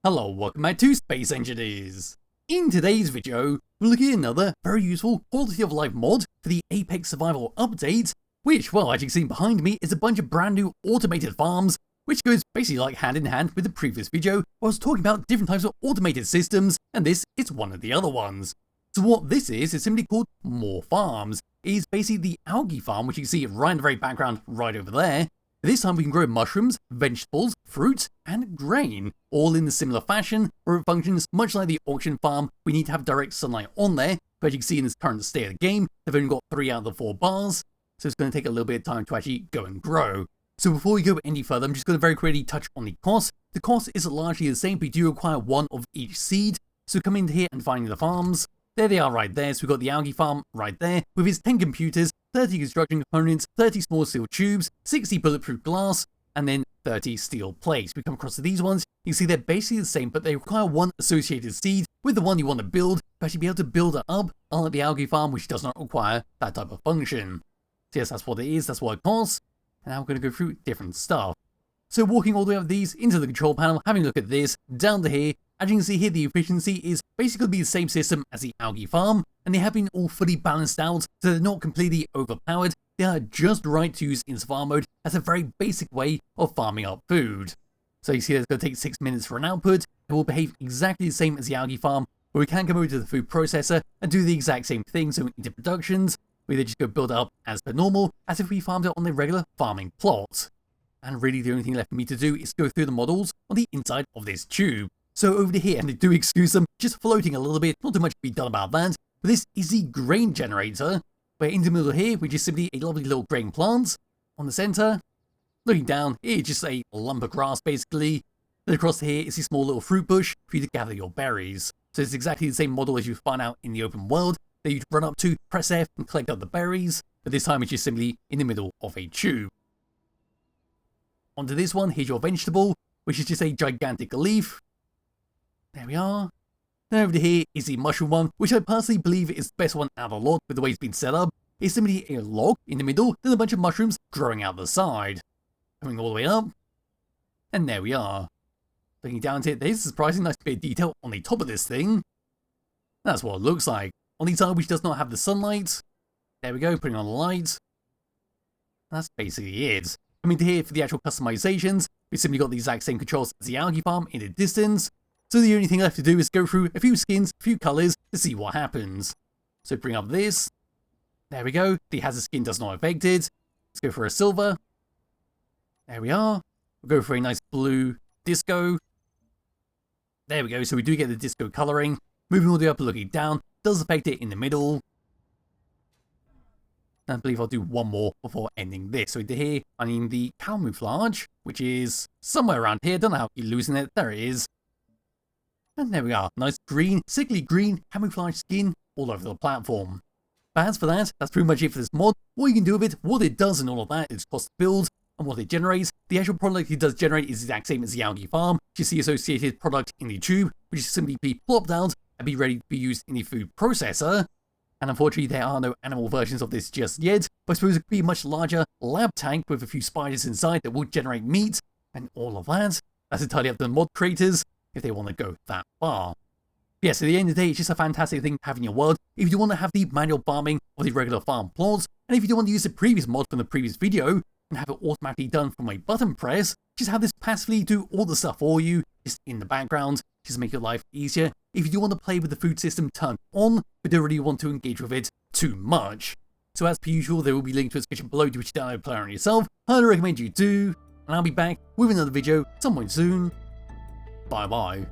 Hello, welcome back to Space Engineers. In today's video, we're looking at another very useful quality of life mod for the Apex Survival update, which, well, as you can see behind me, is a bunch of brand new automated farms, which goes basically like hand in hand with the previous video where I was talking about different types of automated systems, and this is one of the other ones. So what this is simply called More Farms. It is basically the Algae Farm, which you can see right in the very background right over there. This time we can grow mushrooms, vegetables, fruit, and grain, all in a similar fashion, where it functions much like the auction farm. We need to have direct sunlight on there, but as you can see in this current state of the game, they've only got 3 out of the 4 bars, so it's going to take a little bit of time to actually go and grow. So before we go any further, I'm just going to very quickly touch on the cost. The cost is largely the same, but you do require 1 of each seed, so come in here and find the farms. There they are right there, so we've got the Algae Farm right there, with its 10 computers, 30 construction components, 30 small steel tubes, 60 bulletproof glass, and then 30 steel plates. We come across to these ones, you can see they're basically the same, but they require 1 associated seed with the one you want to build, to actually be able to build it up, unlike the Algae Farm, which does not require that type of function. So yes, that's what it is, that's what it costs, and now we're going to go through different stuff. So walking all the way up these into the control panel, having a look at this, down to here, as you can see here, the efficiency is basically the same system as the Algae Farm, and they have been all fully balanced out, so they're not completely overpowered. They are just right to use in survival mode as a very basic way of farming up food. So you see it's going to take 6 minutes for an output. It will behave exactly the same as the Algae Farm, where we can come over to the food processor and do the exact same thing. So into productions, we then just go build it up as per normal, as if we farmed it on the regular farming plot. And really the only thing left for me to do is go through the models on the inside of this tube. So over to here, and do excuse them, just floating a little bit, not too much to be done about that, but this is the grain generator, where in the middle here, which is simply a lovely little grain plant. On the center, looking down, it's just a lump of grass basically. Then across here is a small little fruit bush for you to gather your berries. So it's exactly the same model as you find out in the open world, that you'd run up to, press F and collect up the berries, but this time it's just simply in the middle of a tube. Onto this one, here's your vegetable, which is just a gigantic leaf. There we are. Then over here is the mushroom one, which I personally believe is the best one out of the lot with the way it's been set up. It's simply a log in the middle, then a bunch of mushrooms growing out the side. Coming all the way up. And there we are. Looking down to it, there's a surprisingly nice bit of detail on the top of this thing. That's what it looks like. On the side which does not have the sunlight. There we go, putting on the light. That's basically it. Coming to here for the actual customizations, we've simply got the exact same controls as the Algae Farm in the distance. So the only thing left to do is go through a few skins, a few colours to see what happens. So bring up this. There we go. The hazard skin does not affect it. Let's go for a silver. There we are. We'll go for a nice blue disco. There we go. So we do get the disco colouring. Moving all the way up and looking down does affect it in the middle. And I believe I'll do one more before ending this. So into here, I need the camouflage, which is somewhere around here. Don't know how I keep losing it. There it is. And there we are, nice green, sickly green camouflage skin all over the platform. But as for that, that's pretty much it for this mod. What you can do with it, what it does and all of that is cost to build, and what it generates. The actual product it does generate is the exact same as the Algae Farm, just the associated product in the tube, which is simply be plopped out and be ready to be used in the food processor. And unfortunately there are no animal versions of this just yet, but I suppose it could be a much larger lab tank with a few spiders inside that will generate meat, and all of that. That's entirely up to the mod creators, if they want to go that far. Yeah, so at the end of the day, it's just a fantastic thing to have in your world if you want to have the manual farming of the regular farm plots, and if you do want to use the previous mod from the previous video and have it automatically done from a button press, just have this passively do all the stuff for you, just in the background, just to make your life easier. If you do want to play with the food system turned on, but don't really want to engage with it too much. So as per usual, there will be links to a description below to which you download play on yourself. Highly recommend you do, and I'll be back with another video sometime soon. Bye bye.